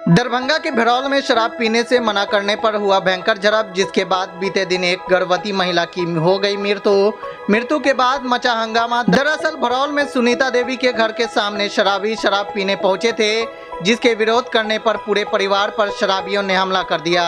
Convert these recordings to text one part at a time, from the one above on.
दरभंगा के भरौल में शराब पीने से मना करने पर हुआ भयंकर झड़प, जिसके बाद बीते दिन एक गर्भवती महिला की हो गई मृत्यु के बाद मचा हंगामा। दरअसल भरौल में सुनीता देवी के घर के सामने शराबी शराब पीने पहुंचे थे, जिसके विरोध करने पर पूरे परिवार पर शराबियों ने हमला कर दिया।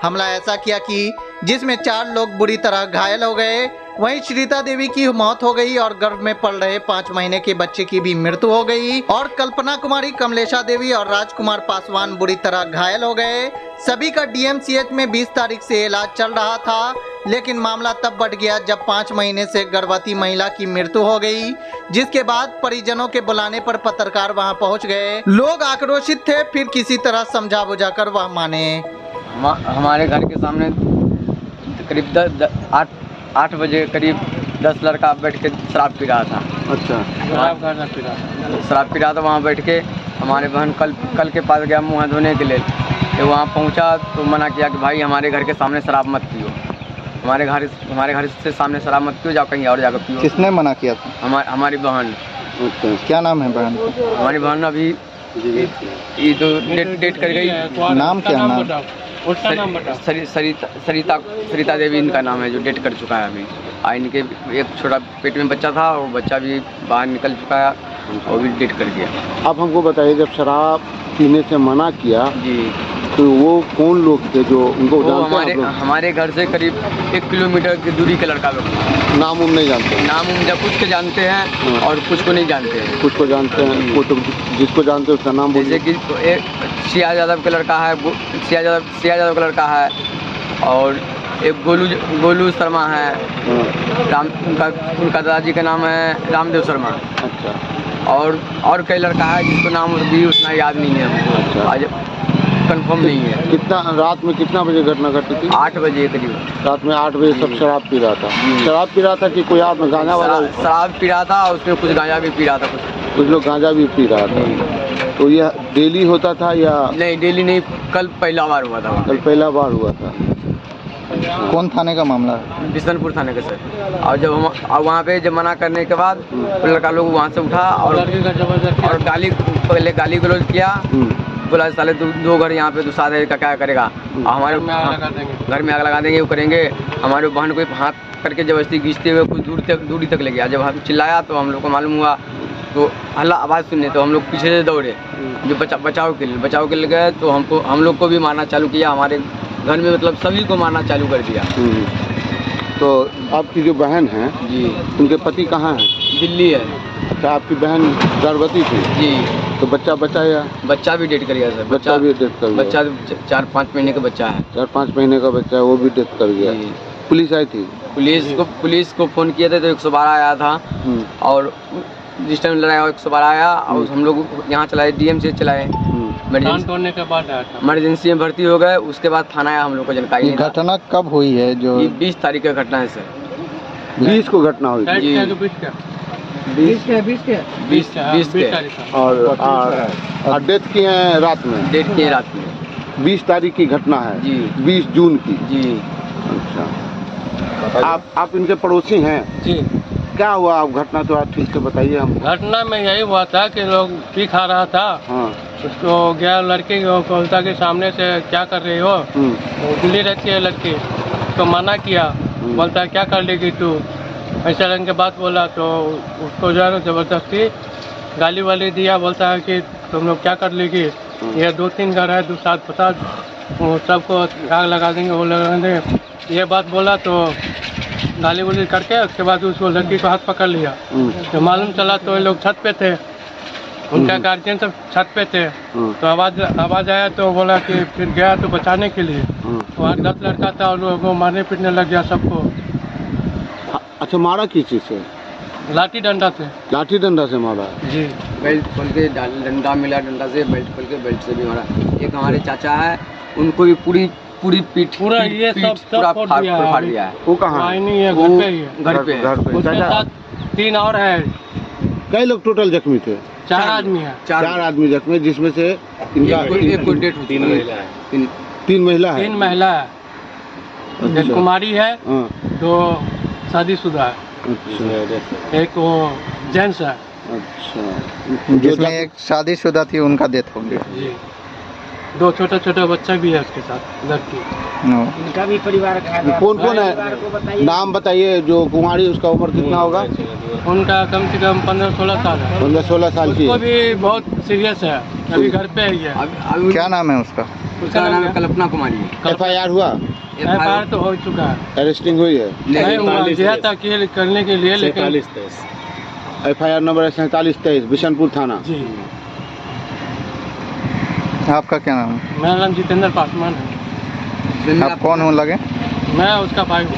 हमला ऐसा किया कि जिसमें 4 लोग बुरी तरह घायल हो गए। वहीं सुनीता देवी की मौत हो गई और गर्भ में पल रहे 5 महीने के बच्चे की भी मृत्यु हो गई और कल्पना कुमारी, कमलेशा देवी और राजकुमार पासवान बुरी तरह घायल हो गए। सभी का डीएमसीएच में 20 तारीख से इलाज चल रहा था, लेकिन मामला तब बढ़ गया जब 5 महीने से गर्भवती महिला की मृत्यु हो गई, जिसके बाद परिजनों के बुलाने पर पत्रकार वहां पहुंच गए। लोग आक्रोशित थे, फिर किसी तरह समझा बुझाकर वह माने। हमारे घर के सामने करीब 8 बजे करीब 10 लड़का बैठ के शराब पी रहा था। अच्छा, शराब पी रहा था। वहाँ बैठ के हमारे बहन कल के पास गया मुँह धोने के लिए, तो वहाँ पहुँचा तो मना किया कि भाई हमारे घर के सामने शराब मत पियो, हमारे घर से सामने शराब मत पियो, जाओ कहीं और जाकर पियो। किसने मना किया था? हमारी बहन। अच्छा, क्या नाम है बहन? हमारी बहन अभी ये तो डेट कर गई। नाम क्या नाम? उसका नाम बता। सरिता देवी इनका नाम है, जो डेट कर चुका है अभी। इनके एक छोटा पेट में बच्चा था, वो बच्चा भी बाहर निकल चुका है, वो भी डेट कर गया। अब हमको बताइए, जब शराब पीने से मना किया जी, तो वो कौन लोग थे जो उनको जानते हैं? हमारे घर से करीब 1 किलोमीटर की दूरी के लड़का लोग। नाम उम नहीं जानते? नाम उम जब कुछ को जानते हैं और कुछ को नहीं जानते हैं। कुछ को जानते हैं, वो तो जिसको जानते हैं उसका नाम जैसे कि एक सिया यादव का लड़का है, सिया यादव का लड़का है, और एक गोलू शर्मा है। उनका दादाजी का नाम है रामदेव शर्मा। अच्छा, और कई लड़का है जिसको नाम भी उतना याद नहीं है हमको। अच्छा, आज कंफर्म नहीं है। कितना रात में कितना बजे घटना घटी थी? 8 बजे करीब। रात में 8 बजे सब शराब पी रहा था। शराब पी रहा था कि कोई और गांजा वाला? शराब पी रहा था, उसमें कुछ गांजा भी पी रहा था। कुछ लोग गांजा भी पी रहा था। तो यह डेली होता था या नहीं? डेली नहीं, कल पहला बार हुआ था। कल पहला बार हुआ था। कौन थाने का मामला है? बिशनपुर थाने का सर। और जब हम वहाँ पे जब मना करने के बाद लड़का लोग वहाँ से उठा और पहले गाली गलौज किया। बोला साले दो घर यहाँ पे तो सारे का क्या करेगा, हमारे घर में आग लगा देंगे, वो करेंगे। हमारे बहन को हाथ करके जबरदस्ती खींचते हुए कुछ दूरी तक ले गया। जब हम चिल्लाया तो हम लोग को मालूम हुआ, तो हल्ला आवाज़ सुनने, तो हम लोग पीछे से दौड़े जो बचाव के लिए गए, तो हम लोग को भी मारना चालू किया। हमारे घर में मतलब सभी को मारना चालू कर दिया। तो आपकी जो बहन है जी, उनके पति कहाँ हैं? दिल्ली है। अच्छा, आपकी बहन गर्भवती थी? जी। तो बच्चा बचाया? बच्चा भी डेट कर गया सर। बच्चा भी डेथ कर गया? बच्चा 4-5 महीने का बच्चा है। 4-5 महीने का बच्चा है, वो भी डेथ कर गया। पुलिस आई थी? पुलिस को फ़ोन किए थे तो 112 आया था, और जिस टाइम लड़ाया 112 आया, और हम लोग यहाँ चलाए, डीएमसीएच चलाए। के बाद इमरजेंसी में भर्ती हो गए। उसके बाद थाना आया, हम लोग को जानकारी। घटना कब हुई है? जो 20 तारीख का घटना है सर। 20 को घटना हुई थी? जी, 20 के। और डेथ की है रात में? डेट की रात में 20 तारीख की घटना है जी। 20 जून की? जी। अच्छा, आप इनके पड़ोसी हैं? जी। क्या हुआ आप घटना, तो आप ठीक से बताइए हम। घटना में यही हुआ था कि लोग पी खा रहा था। हाँ। उसको गया लड़की को बोलता के सामने से क्या कर रही हो, दिल्ली रहती है लड़की, तो मना किया। बोलता है क्या कर लेगी तू, ऐसा रंग के बात बोला, तो उसको जो है ना जबरदस्ती गाली वाली दिया। बोलता है कि तुम लोग क्या कर लेगी, ये 2-3 घर है, 2-7-50 सबको आग लगा देंगे, वो लगा देंगे, ये बात बोला। तो गाली वाली करके उसके बाद उसको लड़की को हाथ पकड़ लिया। तो मालूम चला तो ये लोग छत पे थे, उनका गार्जियन सब छत पे थे। तो आवाज़ आया तो बोला कि फिर गया तो बचाने के लिए। वहाँ 10 लड़का था और वो मारने पीटने लग गया सबको। अच्छा, मारा किस चीज़ से? लाठी डंडा से। लाठी डंडा से मारा? जी। बेल्ट खोल के डंडा मिला, डंडा से बेल्ट खोल के बेल्ट से भी मारा। एक हमारे चाचा है, उनको भी पूरी पीठ पूरा ये सब फाड़ दिया है। वो कहाँ है? नहीं है, घर पे ही है। घर पे उसके साथ 3 और है। कई लोग टोटल जख्मी थे? 4 आदमी है। 4 आदमी जख्मी, जिसमें से इनका डेट 3 महिला है? 3 महिला है। एक कुमारी है, 2 शादीशुदा है। अच्छा। एक वो जेंट्स है। अच्छा, जिसमें एक शादीशुदा थी, उनका डेथ हो गया। जी। 2 छोटा छोटा बच्चा भी है उसके साथ, लड़की। कौन कौन है, नाम बताइए। जो कुमारी उसका उम्र कितना होगा? उनका कम से कम 15-16 साल है। 15-16 साल की उसको है। भी बहुत सीरियस है, अभी घर पे ही है। क्या नाम है उसका? उसका नाम है कल्पना कुमारी। FIR हुआ? FIR तो हो चुका है, अरेस्टिंग हुई है? नहीं हुआ, गया था अकेले करने के लिए, लेकिन FIR नंबर है 4723 बिशनपुर थाना। जी। आपका क्या नाम है? मेरा नाम जितेंद्र पासवान है। आप कौन हो लगे? मैं उसका भाई हूँ।